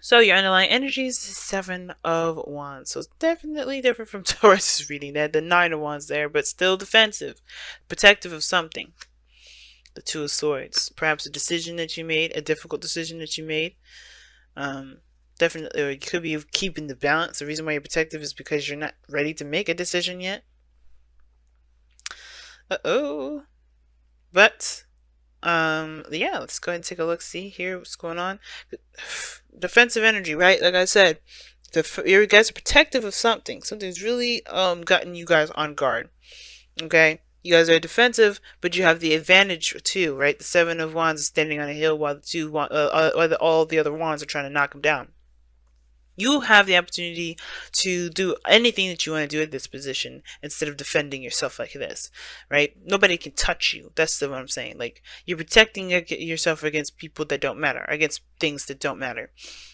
So your underlying energy is the Seven of Wands. So it's definitely different from Taurus's reading. They had the Nine of Wands there, but still defensive, protective of something. The Two of Swords. Perhaps a decision that you made, a difficult decision that you made. Um, Definitely, or it could be keeping the balance. The reason why you're protective is because you're not ready to make a decision yet. Uh-oh. But yeah, let's go ahead and take a look, see here what's going on. Defensive energy, right? Like I said, you guys are protective of something. Something's really gotten you guys on guard. Okay, you guys are defensive, but you have the advantage too, right? The Seven of Wands is standing on a hill while all the other wands are trying to knock him down. You have the opportunity to do anything that you want to do at this position instead of defending yourself like this, right? Nobody can touch you. That's what I'm saying. Like, you're protecting yourself against people that don't matter, against things that don't matter.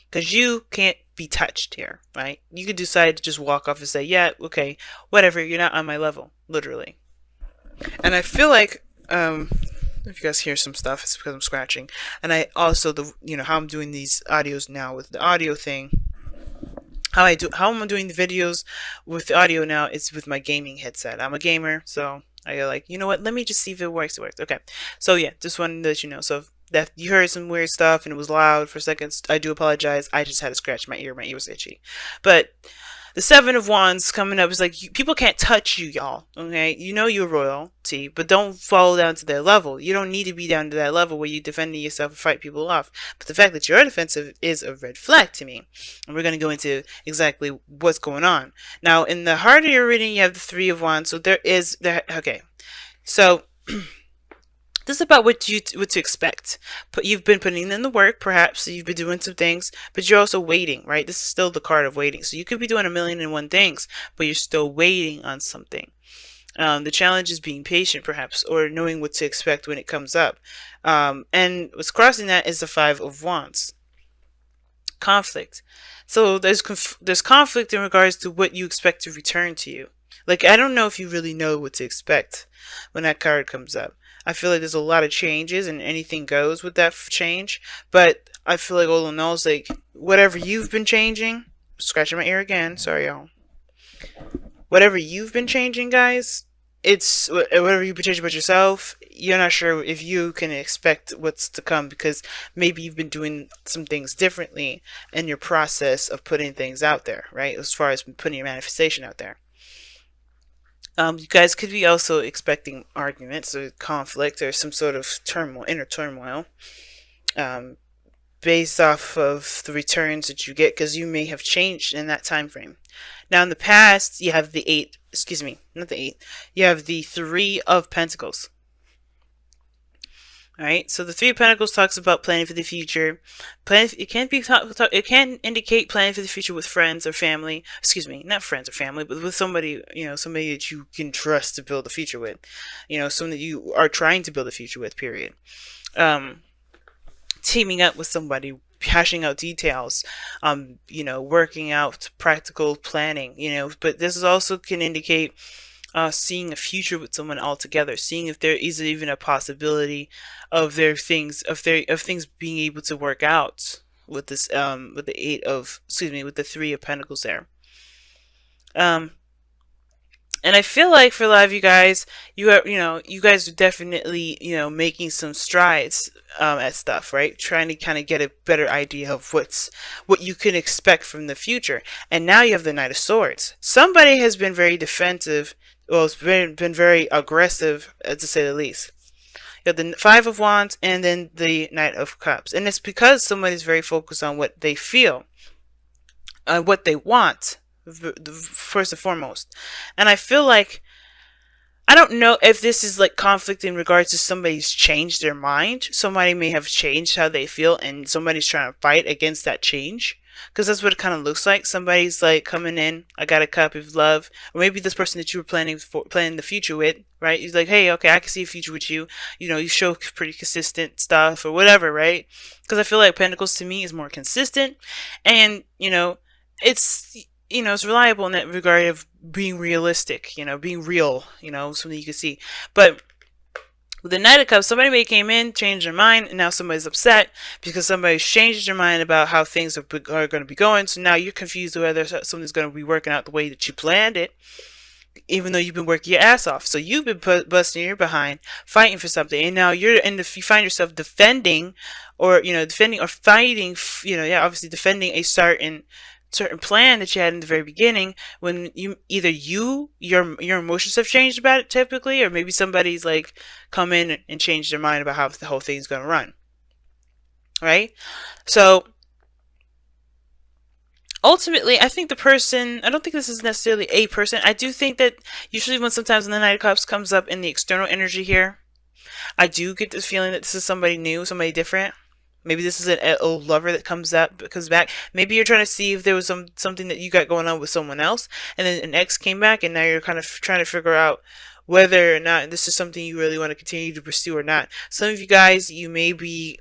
Because you can't be touched here, right? You could decide to just walk off and say, yeah, okay, whatever, you're not on my level, literally. And I feel like, if you guys hear some stuff, it's because I'm scratching. And I also, how I'm doing these audios now with the audio thing, how I'm doing the videos with the audio now is with my gaming headset. I'm a gamer, so I go like, you know what, let me just see if it works. Okay, so yeah, just wanted to let you know. So if that you heard some weird stuff and it was loud for seconds, I do apologize. I just had to scratch my ear. My ear was itchy. But the Seven of Wands coming up is like, people can't touch you, y'all. Okay, you know you're royalty, but don't fall down to their level. You don't need to be down to that level where you defending yourself and fight people off. But the fact that you're defensive is a red flag to me, and we're gonna go into exactly what's going on now. In the heart of your reading, you have the Three of Wands, so there is there. Okay, so. This is about what to expect. But you've been putting in the work, perhaps you've been doing some things, but you're also waiting, right? This is still the card of waiting. So you could be doing a million and one things, but you're still waiting on something. The challenge is being patient, perhaps, or knowing what to expect when it comes up. And what's crossing that is the Five of Wands. Conflict. So there's conflict in regards to what you expect to return to you. Like, I don't know if you really know what to expect when that card comes up. I feel like there's a lot of changes and anything goes with that change. But I feel like all in all, it's like, whatever you've been changing, scratching my ear again, sorry y'all. Whatever you've been changing, guys, it's whatever you've been changing about yourself, you're not sure if you can expect what's to come, because maybe you've been doing some things differently in your process of putting things out there, right? As far as putting your manifestation out there. You guys could be also expecting arguments or conflict or some sort of turmoil, inner turmoil, um, based off of the returns that you get, because you may have changed in that time frame. Now, in the past, you have the eight, excuse me, not the eight, you have the Three of Pentacles. All right, so the Three of Pentacles talks about planning for the future. It can be it can indicate planning for the future with friends or family. Excuse me, not friends or family, but with somebody, somebody that you can trust to build a future with. Someone that you are trying to build a future with. Period. Teaming up with somebody, hashing out details, working out practical planning. But this is also can indicate seeing a future with someone altogether, seeing if there is even a possibility of things being able to work out with this with the Three of Pentacles there. And I feel like for a lot of you guys, you guys are definitely, making some strides at stuff, right? Trying to kind of get a better idea of what you can expect from the future. And now you have the Knight of Swords. Somebody has been very defensive. Well, it's been very aggressive, to say the least. You have the Five of Wands and then the Knight of Cups. And it's because somebody's very focused on what they feel, what they want, first and foremost. And I feel like, I don't know if this is like conflict in regards to somebody's changed their mind. Somebody may have changed how they feel and somebody's trying to fight against that change. Because that's what it kind of looks like. Somebody's like coming in, I got a cup of love. Or maybe this person that you were planning the future with, right? He's like, hey, okay, I can see a future with you. You show pretty consistent stuff or whatever, right? Because I feel like Pentacles to me is more consistent. And, it's reliable in that regard of being realistic, being real, something you can see. But With the Knight of Cups, somebody may came in, changed their mind, and now somebody's upset because somebody's changed their mind about how things are going to be going. So now you're confused whether something's going to be working out the way that you planned it, even though you've been working your ass off. So you've been busting your behind, fighting for something, and now you find yourself defending, or defending or fighting, obviously defending a certain plan that you had in the very beginning, when your emotions have changed about it typically, or maybe somebody's like come in and changed their mind about how the whole thing's going to run, right? So ultimately, I think I don't think this is necessarily a person. I do think that usually sometimes when the Knight of Cups comes up in the external energy here, I do get this feeling that this is somebody new, somebody different. Maybe this is an old lover that comes back. Maybe you're trying to see if there was something that you got going on with someone else, and then an ex came back, and now you're kind of trying to figure out whether or not this is something you really want to continue to pursue or not. Some of you guys, you may be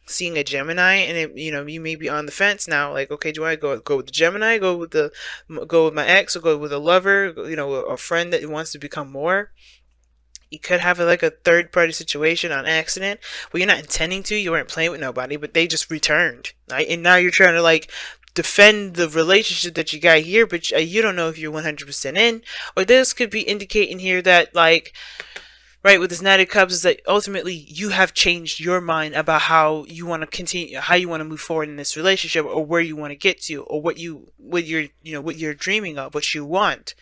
seeing a Gemini, and you may be on the fence now. Like, okay, do I go with the Gemini, go with my ex, or go with a lover, a friend that wants to become more? You could have like a third party situation on accident where you're not intending to, you weren't playing with nobody, but they just returned, right? And now you're trying to like defend the relationship that you got here, but you don't know if you're 100% in. Or this could be indicating here that, like, right, with this Knight of Cups, is that ultimately you have changed your mind about how you want to continue, how you want to move forward in this relationship, or where you want to get to, or what you're dreaming of, what you want.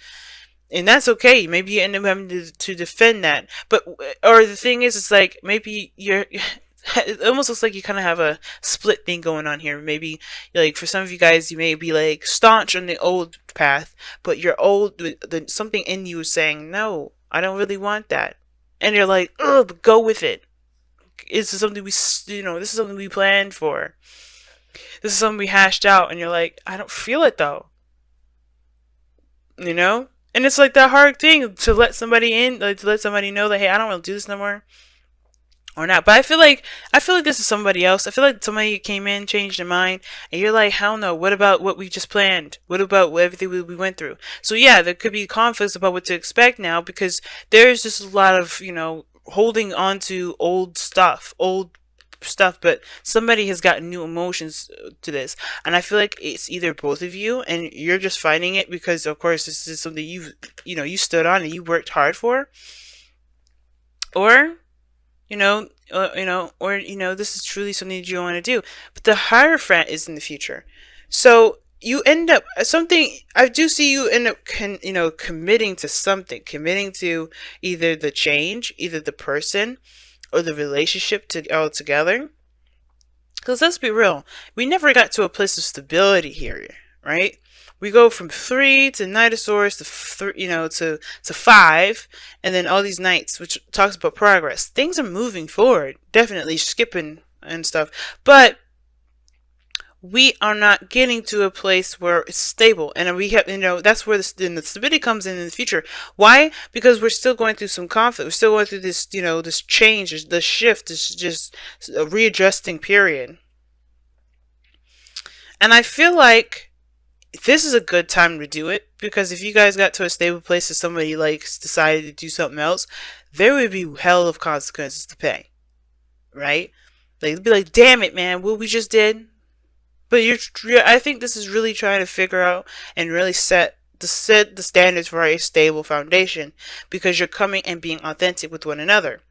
And that's okay. Maybe you end up having to defend that. But, or the thing is, it's like, maybe it almost looks like you kind of have a split thing going on here. Maybe, like, for some of you guys, you may be like staunch on the old path, but something in you is saying, no, I don't really want that. And you're like, ugh, go with it. This is something this is something we planned for. This is something we hashed out. And you're like, I don't feel it though. And it's like that hard thing to let somebody in, like to let somebody know that, hey, I don't want to do this no more, or not. But I feel like this is somebody else. I feel like somebody came in, changed their mind, and you're like, hell no. What about what we just planned? What about everything we went through? So yeah, there could be conflicts about what to expect now, because there's just a lot of holding on to old stuff, but somebody has got new emotions to this, and I feel like it's either both of you, and you're just fighting it because, of course, this is something you stood on and you worked hard for, or this is truly something that you want to do. But the Hierophant is in the future, so you end up I do see you end up committing to something, committing to either the change, either the person, or the relationship all together. Because let's be real, we never got to a place of stability here, right? We go from 3 to Knight of Swords to 5, and then all these Knights, which talks about progress. Things are moving forward, definitely skipping and stuff, but we are not getting to a place where it's stable, and we have, that's where the stability comes in the future. Why? Because we're still going through some conflict. We're still going through this, this change, this shift, this just a readjusting period. And I feel like this is a good time to do it, because if you guys got to a stable place and somebody decided to do something else, there would be hell of consequences to pay, right? They'd be like, damn it, man, what we just did. But I think this is really trying to figure out and really set the standards for a stable foundation, because you're coming and being authentic with one another.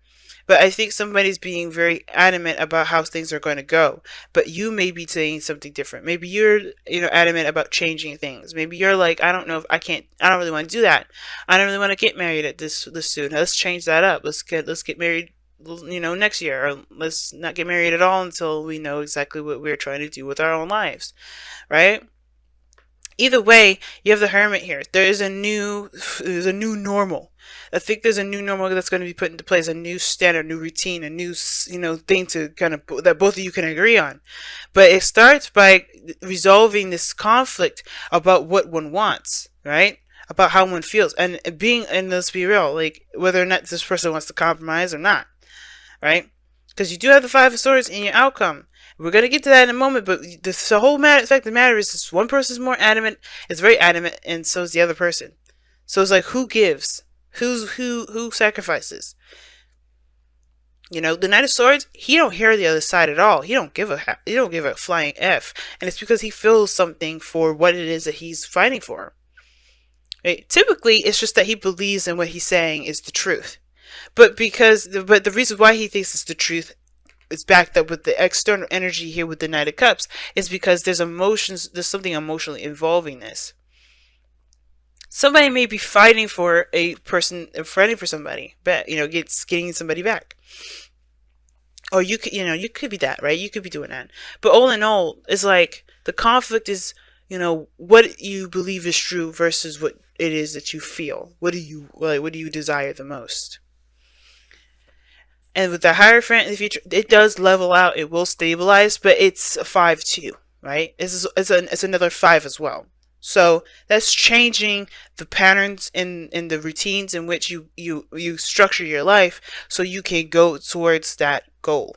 But I think somebody's being very adamant about how things are going to go. But you may be saying something different. Maybe you're adamant about changing things. Maybe you're like, I don't know if I don't really want to do that. I don't really want to get married at this soon. Let's change that up. Let's get married next year, or let's not get married at all until we know exactly what we're trying to do with our own lives, right? Either way, you have the Hermit here. There's a new normal. I think there's a new normal that's going to be put into place, a new standard, new routine, a new thing to kind of that both of you can agree on. But it starts by resolving this conflict about what one wants, right? About how one feels, and let's be real, like whether or not this person wants to compromise or not. Right? Because you do have the 5 of Swords in your outcome. We're going to get to that in a moment, but the whole fact of the matter is this one person is more adamant, is very adamant, and so is the other person. So it's like, who gives? Who sacrifices? You know, the Knight of Swords, he don't hear the other side at all. He don't give a flying F. And it's because he feels something for what it is that he's fighting for. Right? Typically, it's just that he believes in what he's saying is the truth. But the reason why he thinks it's the truth is backed up with the external energy here with the Knight of Cups is because there's something emotionally involving this. Somebody may be fighting for a person, fighting for somebody, but getting somebody back. Or you could be that, right? You could be doing that. But all in all, it's like the conflict is, what you believe is true versus what it is that you feel. What do you desire the most? And with the Hierophant in the future, it does level out. It will stabilize, but it's a 5-2, right? It's another 5 as well. So that's changing the patterns in the routines in which you structure your life so you can go towards that goal.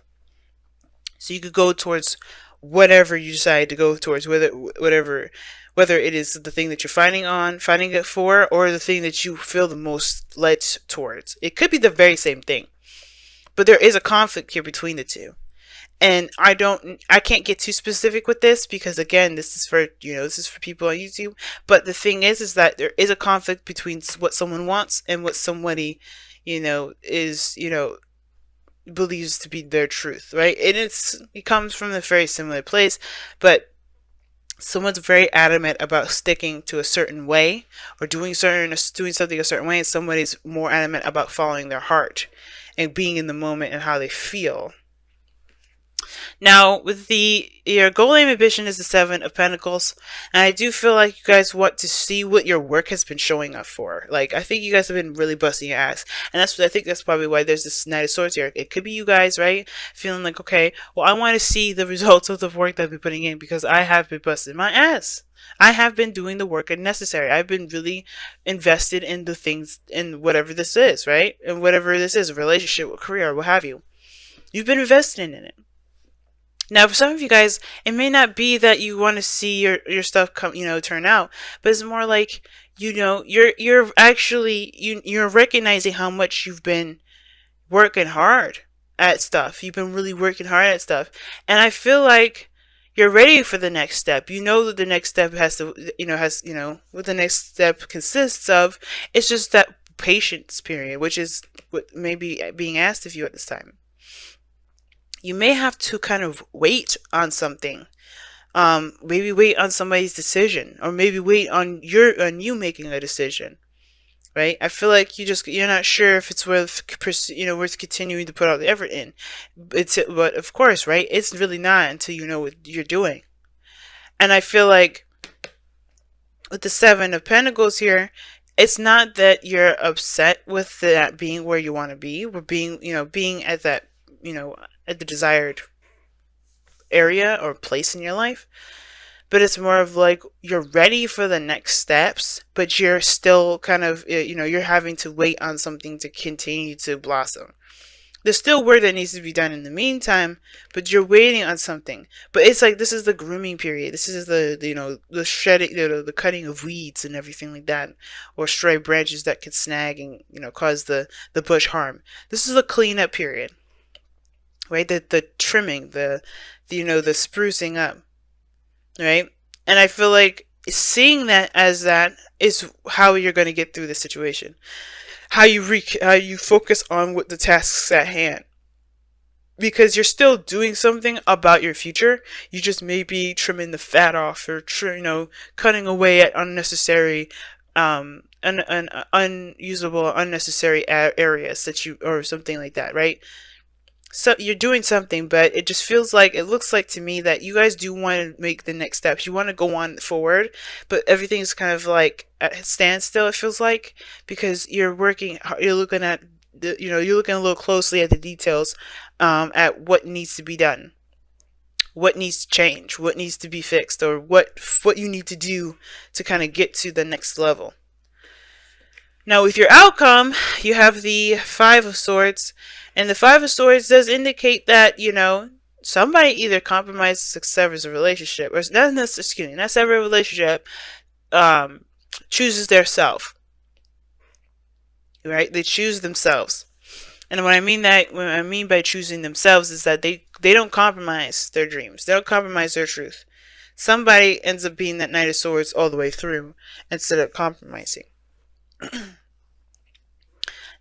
So you could go towards whatever you decide to go towards, whether it is the thing that you're finding it for, or the thing that you feel the most led towards. It could be the very same thing. But there is a conflict here between the two. And I can't get too specific with this because again, this is for people on YouTube. But the thing is that there is a conflict between what someone wants and what somebody, is, believes to be their truth, right? And it comes from a very similar place, but someone's very adamant about sticking to a certain way or doing something a certain way, and somebody's more adamant about following their heart and being in the moment and how they feel. Now, with your goal, aim, ambition is the 7 of Pentacles, and I do feel like you guys want to see what your work has been showing up for. Like, I think you guys have been really busting your ass, and I think that's probably why there's this Knight of Swords here. It could be you guys, right? Feeling like, okay, well, I want to see the results of the work that I've been putting in because I have been busting my ass. I have been doing the work necessary. I've been really invested in the things, in whatever this is, right? And whatever this is, a relationship, a career, what have you. You've been investing in it. Now, for some of you guys, it may not be that you want to see your stuff come, turn out, but it's more like, you're actually, you're recognizing how much you've been working hard at stuff. You've been really working hard at stuff. And I feel like you're ready for the next step. You know that the next step what the next step consists of. It's just that patience period, which is what may be being asked of you at this time. You may have to kind of wait on something. Maybe wait on somebody's decision, or maybe wait on you making a decision, right? I feel like you're not sure if it's worth continuing to put all the effort in. But of course, right? It's really not until you know what you're doing. And I feel like with the 7 of Pentacles here, it's not that you're upset with that being where you want to be, or being at that, at the desired area or place in your life, but it's more of like you're ready for the next steps, but you're still kind of, you're having to wait on something to continue to blossom. There's still work that needs to be done in the meantime, but you're waiting on something. But it's like, this is the grooming period. This is the shedding, the cutting of weeds and everything like that, or stray branches that could snag and, cause the bush harm. This is a cleanup period. Right, the trimming, the sprucing up, right? And I feel like seeing that as that is how you're going to get through the situation. How you focus on what the tasks at hand, because you're still doing something about your future. You just may be trimming the fat off, or cutting away at unnecessary, unusable, unnecessary areas or something like that, right? So you're doing something, but it just looks like to me that you guys do want to make the next steps. You want to go on forward, but everything's kind of like at a standstill, it feels like, because you're looking at you're looking a little closely at the details, at what needs to be done, what needs to change, what needs to be fixed, or what you need to do to kind of get to the next level. Now, with your outcome, you have the 5 of Swords, and the 5 of Swords does indicate that, somebody either compromises or severs a relationship, or not sever a relationship, chooses their self, right? They choose themselves. And what I mean by choosing themselves is that they don't compromise their dreams. They don't compromise their truth. Somebody ends up being that Knight of Swords all the way through instead of compromising.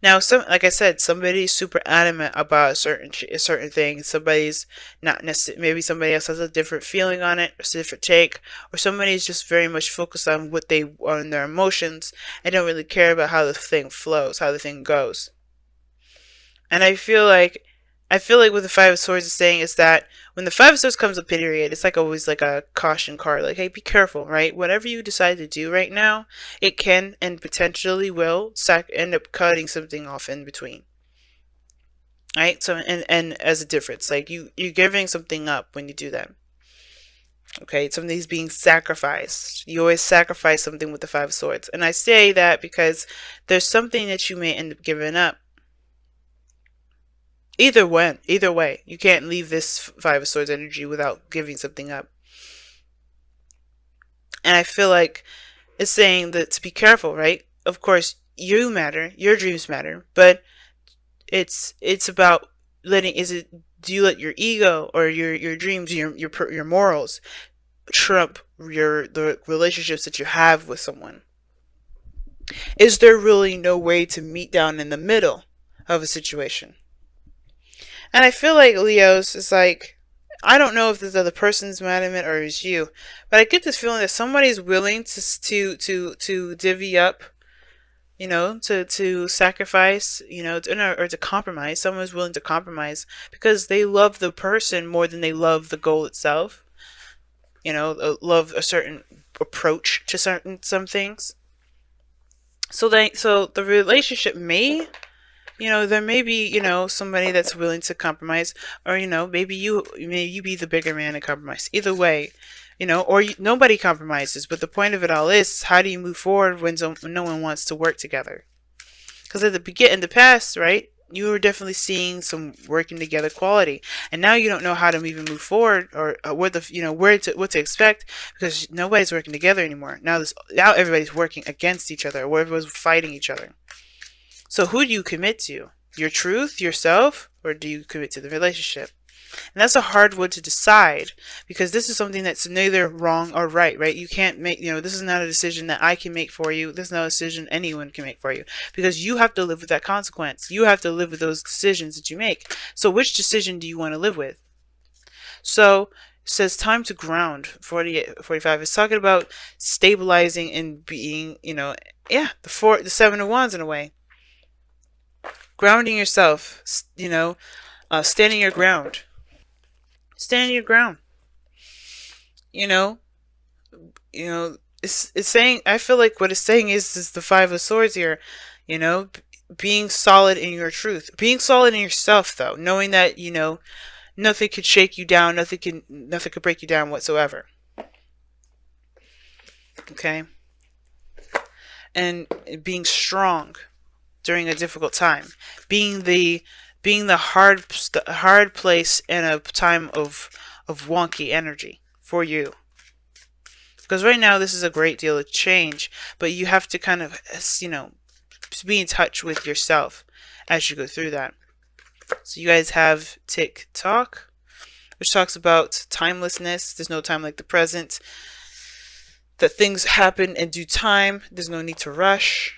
Now, like I said, somebody's super adamant about a certain thing. Somebody's not necessarily. Maybe somebody else has a different feeling on it, a different take, or somebody's just very much focused on on their emotions and don't really care about how the thing flows, how the thing goes. And I feel like what the Five of Swords is saying is that when the Five of Swords comes up, period, it's like always like a caution card. Like, hey, be careful, right? Whatever you decide to do right now, it can and potentially will end up cutting something off in between. Right? So, and as a difference, like you're giving something up when you do that. Okay, something's being sacrificed. You always sacrifice something with the Five of Swords. And I say that because there's something that you may end up giving up. Either way, you can't leave this Five of Swords energy without giving something up. And I feel like it's saying that to be careful, right? Of course, you matter, your dreams matter, but it's about do you let your ego or your dreams, your morals trump the relationships that you have with someone? Is there really no way to meet down in the middle of a situation? And I feel like Leo's is like, I don't know if this other person's mad at it or it's you, but I get this feeling that somebody's willing to divvy up, to sacrifice, or to compromise. Someone's willing to compromise because they love the person more than they love the goal itself. Love a certain approach to some things. So the relationship may, there may be, somebody that's willing to compromise, or, maybe you be the bigger man and compromise. Either way, or nobody compromises. But the point of it all is, how do you move forward when no one wants to work together? Because in the past, right, you were definitely seeing some working together quality, and now you don't know how to even move forward or what to expect because nobody's working together anymore. Now everybody's working against each other, or everyone's fighting each other. So who do you commit to? Your truth, yourself, or do you commit to the relationship? And that's a hard one to decide because this is something that's neither wrong or right? You can't make, this is not a decision that I can make for you. This is not a decision anyone can make for you because you have to live with that consequence. You have to live with those decisions that you make. So which decision do you want to live with? So it says time to ground. 45 is talking about stabilizing and being, the Seven of Wands in a way. Grounding yourself, standing your ground. Standing your ground. It's saying, I feel like what it's saying is the Five of Swords here, being solid in your truth. Being solid in yourself, though, knowing that, nothing could shake you down, nothing could break you down whatsoever. Okay? And being strong during a difficult time, being the hard place in a time of wonky energy for you, because right now this is a great deal of change, but you have to kind of be in touch with yourself as you go through that. So you guys have TikTok, which talks about timelessness. There's no time like the present, that things happen in due time. There's no need to rush.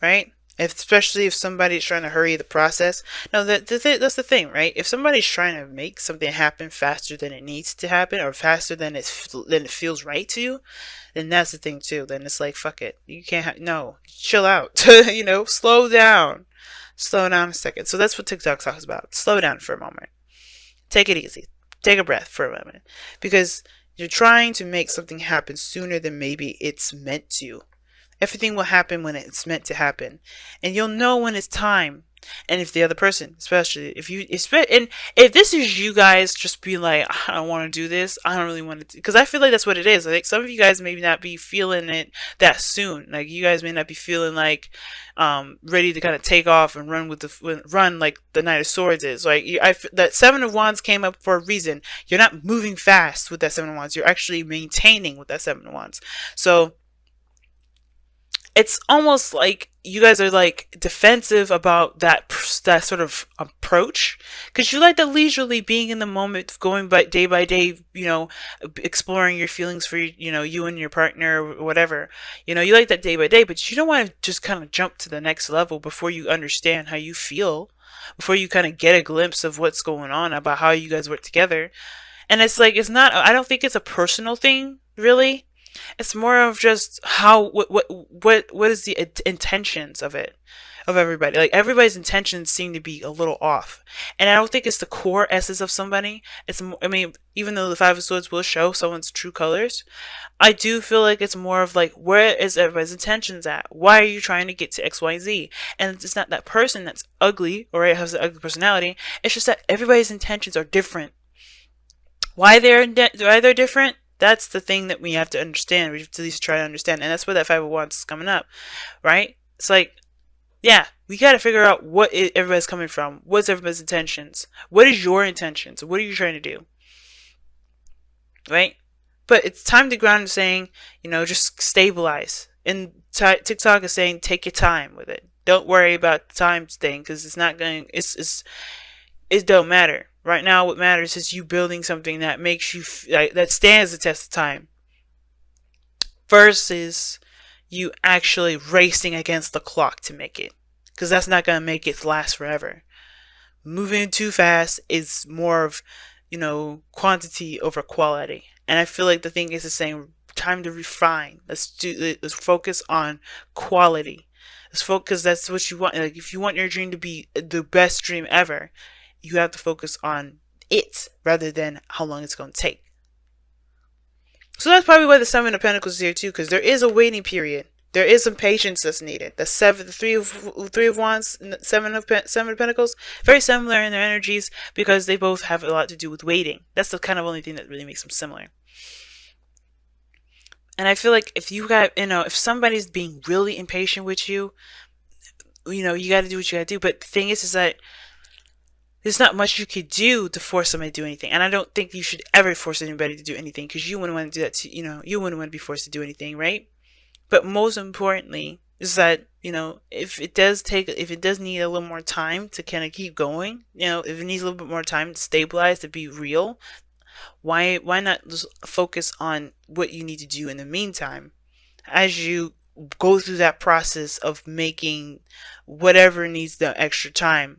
Right? Especially if somebody's trying to hurry the process. Now, that's the thing, right? If somebody's trying to make something happen faster than it needs to happen, or faster than it feels right to you, then that's the thing too. Then it's like, fuck it. You can't no, chill out. Slow down. Slow down a second. So that's what TikTok talks about. Slow down for a moment. Take it easy. Take a breath for a moment. Because you're trying to make something happen sooner than maybe it's meant to. Everything will happen when it's meant to happen. And you'll know when it's time. And if the other person, especially if this is you guys just be like, I don't want to do this, I don't really want to, because I feel like that's what it is. Like, some of you guys may not be feeling it that soon. Like, you guys may not be feeling like ready to kind of take off and run like the Knight of Swords is. Like, that Seven of Wands came up for a reason. You're not moving fast with that Seven of Wands. You're actually maintaining with that Seven of Wands. So it's almost like you guys are like defensive about that sort of approach, because you like the leisurely being in the moment, going by day, exploring your feelings for you and your partner or whatever. You like that day by day, but you don't want to just kind of jump to the next level before you understand how you feel, before you kind of get a glimpse of what's going on about how you guys work together. And it's like, it's not, I don't think it's a personal thing, really. It's more of just how what is the intentions of it, of everybody. Like, everybody's intentions seem to be a little off, and I don't think it's the core essence of somebody. I mean, even though the Five of Swords will show someone's true colors, I do feel like it's more of like, where is everybody's intentions at? Why are you trying to get to X, Y, Z? And it's not that person that's ugly or has an ugly personality. It's just that everybody's intentions are different. Why they're different? That's the thing that we have to understand. We have to at least try to understand, and that's where that 501 is coming up, right? It's like, yeah, we got to figure out everybody's coming from. What's everybody's intentions? What is your intentions? What are you trying to do, right? But it's time to ground, saying, just stabilize. And TikTok is saying, take your time with it. Don't worry about the time thing, because it's not going. It don't matter. Right now, what matters is you building something that makes you that stands the test of time, versus you actually racing against the clock to make it, because that's not gonna make it last forever. Moving too fast is more of, quantity over quality, and I feel like the thing is the same. Time to refine. Let's focus on quality. Let's focus. That's what you want. Like, if you want your dream to be the best dream ever, you have to focus on it rather than how long it's going to take. So that's probably why the Seven of Pentacles is here too, because there is a waiting period. There is some patience that's needed. The three of Wands, and the seven of Pentacles, very similar in their energies, because they both have a lot to do with waiting. That's the kind of only thing that really makes them similar. And I feel like if somebody's being really impatient with you, you got to do what you got to do. But the thing is that there's not much you could do to force somebody to do anything. And I don't think you should ever force anybody to do anything, because you wouldn't want to do that you wouldn't want to be forced to do anything, right? But most importantly is that, if it does need a little more time to kind of keep going, if it needs a little bit more time to stabilize, to be real, why not just focus on what you need to do in the meantime, as you go through that process of making whatever needs the extra time